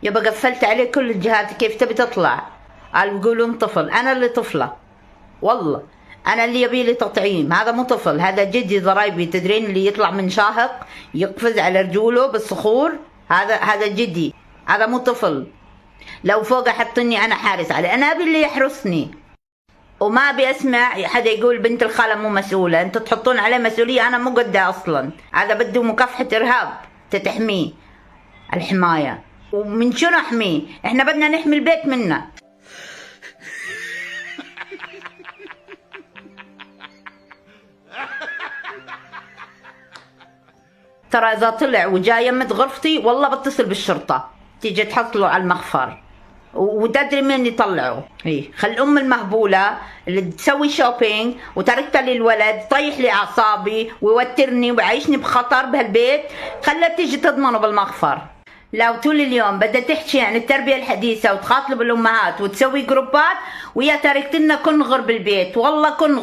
يبقى قفلت عليه كل الجهات، كيف تبي تطلع؟ قال بيقولون طفل، انا اللي طفله والله، انا اللي يبي لي تطعيم، هذا مو طفل، هذا جدي ضرايبي، تدرين اللي يطلع من شاهق يقفز على رجوله بالصخور، هذا جدي، هذا مو طفل. لو فوق حطني انا حارس عليه، انا ابي اللي يحرسني، وما ابي اسمع حدا يقول بنت الخاله مو مسؤوله، انتوا تحطون عليه مسؤوليه انا مو قدها اصلا، هذا بده مكافحه ارهاب تحميه، الحمايه، ومن شنو احميه؟ احنا بدنا نحمي البيت منه. ترى اذا طلع وجاي يمد غرفتي والله بتصل بالشرطه تيجي تحصله على المخفر، وتدري مين يطلعه؟ ايه، خل ام المهبوله اللي تسوي شوبينج وتركتها للولد طيح لي اعصابي ويوترني ويعيشني بخطر بهالبيت، خلها تيجي تضمنه بالمخفر. لو طول اليوم بدها تحكي عن التربيه الحديثه وتخاطب الامهات وتسوي جروبات، ويا تركت لنا كنغر بالبيت، والله كنغر.